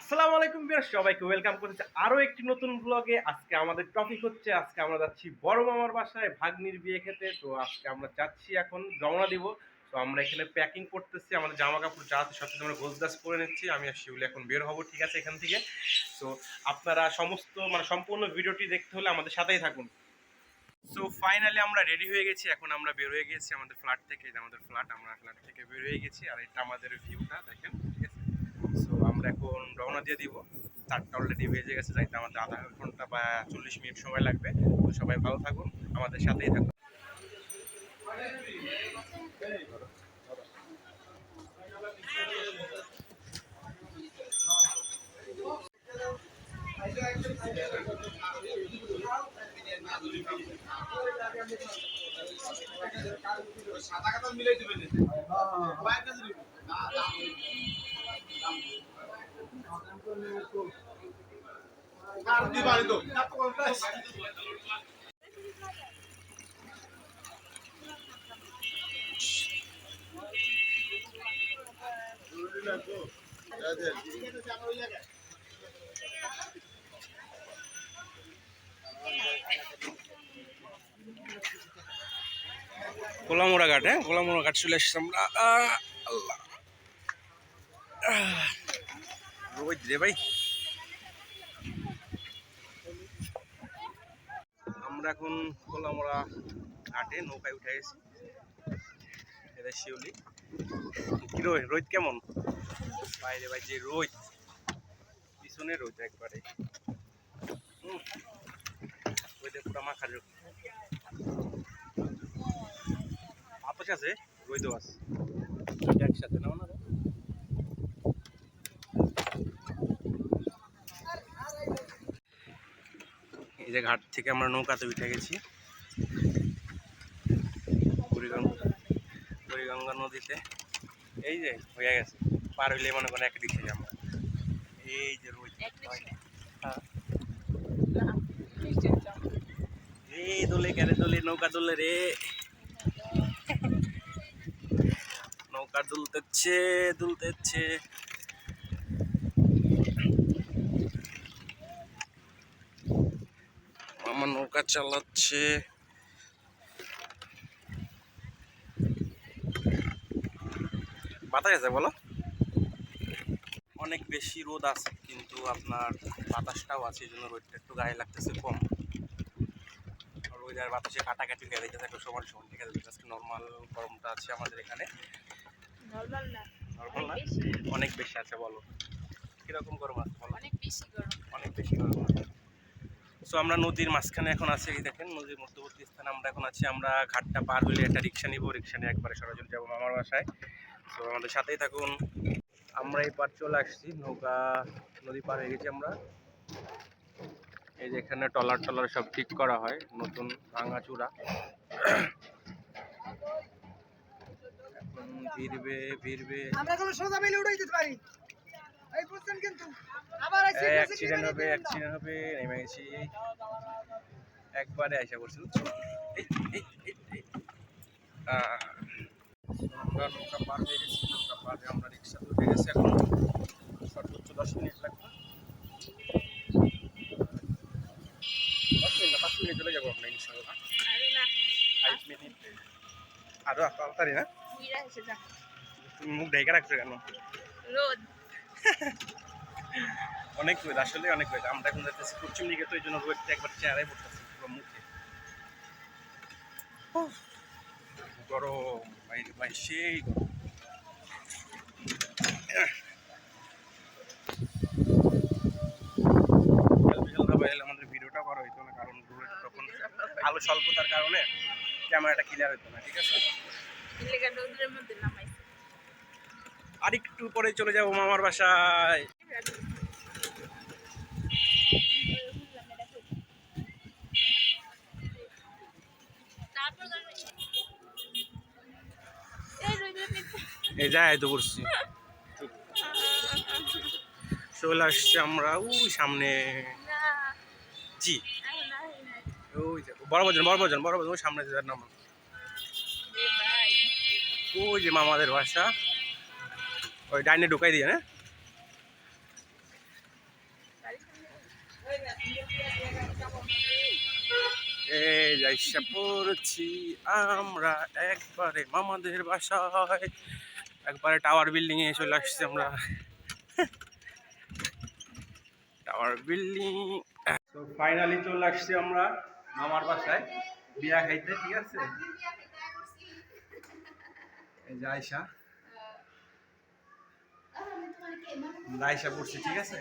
আসসালামু আলাইকুম ভিউয়ার্স, সবাইকে ওয়েলকাম করতেছি আরো একটি নতুন ব্লগে। আজকে আমাদের টপিক হচ্ছে আজকে আমরা যাচ্ছি বড় মামার বাসায় ভাগ্নির বিয়ে খেতে। তো আজকে আমরা যাচ্ছি, এখন রওনা দিব। তো আমরা এখানে প্যাকিং করতেছি, আমাদের জামা কাপড় যা আছে সব কিছু আমরা গোছগাছ করে নিচ্ছি। আমি আর শিউলি এখন বের হব, ঠিক আছে, এখান থেকে। তো আপনারা সম্পূর্ণ ভিডিওটি দেখতে হলে আমাদের সাথেই থাকুন। সো ফাইনালি আমরা রেডি হয়ে গেছি, এখন আমরা বের হয়ে গেছি আমাদের ফ্ল্যাট থেকে। এটা আমাদের ফ্ল্যাট, আমরা ফ্ল্যাট থেকে বের হয়ে গেছি। আর এটা আমাদের ভিউটা দেখেন, ঠিক আছে। সো আমরা এখন রওনা দিয়ে দিব। 4টা অলরেডি বেজে গেছে, যাইতে আমাদের আধা ঘন্টা বা 40 মিনিট সময় লাগবে। তো সবাই ভালো থাকুন, আমাদের সাথেই থাকুন। সাদা কাটা মিলাই দিবেন। কোলামোড়া ঘাট, হ্যাঁ, কোলামোড়া ঘাট চলে এসেছি আমরা। আল্লাহ, রোদ রে ভাই। আমরা এখন কোলামোড়া ঘাটে নৌকায় উঠে গেছি। এটা শিউলি। কি রোদ কেমন বাইরে ভাই, যে রোদ, পিছনে রোদ একবারে। রোদে পুরো মাখা রোদ। বাতাস আছে, রোদও আছে, একসাথে নাও না। এই যে ঘাট থেকে আমরা নৌকাতে উঠে গেছি বুড়িগঙ্গা নদীতে। এই যে হয়ে গেছে, পার হইলে মনে করেন এক দিকে আমরা। এই যে রোদ, এই দোলে কেন দোলে, নৌকা দোলে রে, নৌকা দুলতেছে দুলতেছে। আমার নৌকা চালাচ্ছে। বাতাস আছে বলো, অনেক বেশি রোদ আছে, কিন্তু আপনার বাতাসটাও আছে, এই জন্য রোদটা একটু গায়ে লাগতেছে কম। রোদ আর বাতাসে কাটাকাটি হয়ে যাইতেছে একটু সমান সমান, ঠিক আছে। আজকে নর্মাল গরমটা আছে আমাদের এখানে, নর্মাল না, অনেক বেশি আছে। বলো কিরকম গরম আছে বলো? অনেক বেশি গরম আছে। সো আমরা নদীর মাঝখানে এখন আছি, এই দেখেন নদীর মধ্যবর্তী স্থানে আমরা এখন আছি। আমরা ঘাটটা পার হইলে একটা রিক্সা নিব, রিক্সা নিয়ে একবারে সরাসরি যাবো মামার বাসায়। তো আমাদের সাথেই থাকুন। আমরা এই পার চলে আসছি, নৌকা নদী পার হয়ে গেছি আমরা। এই যে এখানে টলার সব ঠিক করা হয়, নতুন ভাঙাচুরা। এখন ভিড়বে আমরা কোনো সোজা মিলে উড়াই দিতে পারি, এই বুঝছেন, কিন্তু আবার অ্যাক্সিডেন্ট হবে নেমে গেছি একবারে আইসা পড়ছি। আমরা নৌকা পার হয়ে গেছি, নৌকা পার হয়ে আমরা রিক্সা উঠে গেছি। এখন সর্বোচ্চ 10 মিনিট লাগবে, 5 মিনিট চলে যাবো আমরা ইনশাল্লাহ। 5 মিনিট আরো তাড়াতাড়ি না? তুমি মুখ ঢেকে রাখছো কেন? রোদ অনেক রোদ, আসলে অনেক রোদ। আমরা এখন যাচ্ছি পশ্চিম দিকে, তো এই জন্য রোদটা একবার চেহারায় পড়তেছে পুরো মুখে। গরম ভাই ভাই, সেই গরম। আমাদের ভিডিওটা করা হইতো না, কারণ তখন আলো স্বল্পতার কারণে ক্যামেরাটা ক্লিয়ার হইতো না, ঠিক আছে। আর একটু পরে চলে যাবো মামার বাসায়। এই যাই তো করছি, চলে আসছি আমরা ওই সামনে। জি ওই বড় বাজান ওই সামনে নাম, ওই যে মামাদের বাসা, ওই ডাইনে ঢুকাই দিয়ে না। এই যাইসা পড়ছি আমরা একবারে মামাদের বাসায়, একবারে টাওয়ার বিল্ডিং এ চলে আসছি আমরা। Tower building. তো ফাইনালি চলে আসছি আমরা মামার বাসায় বিয়া খাইতে, ঠিক আছে। এই যে আয়সা, আয়সা পড়ছি, ঠিক আছে।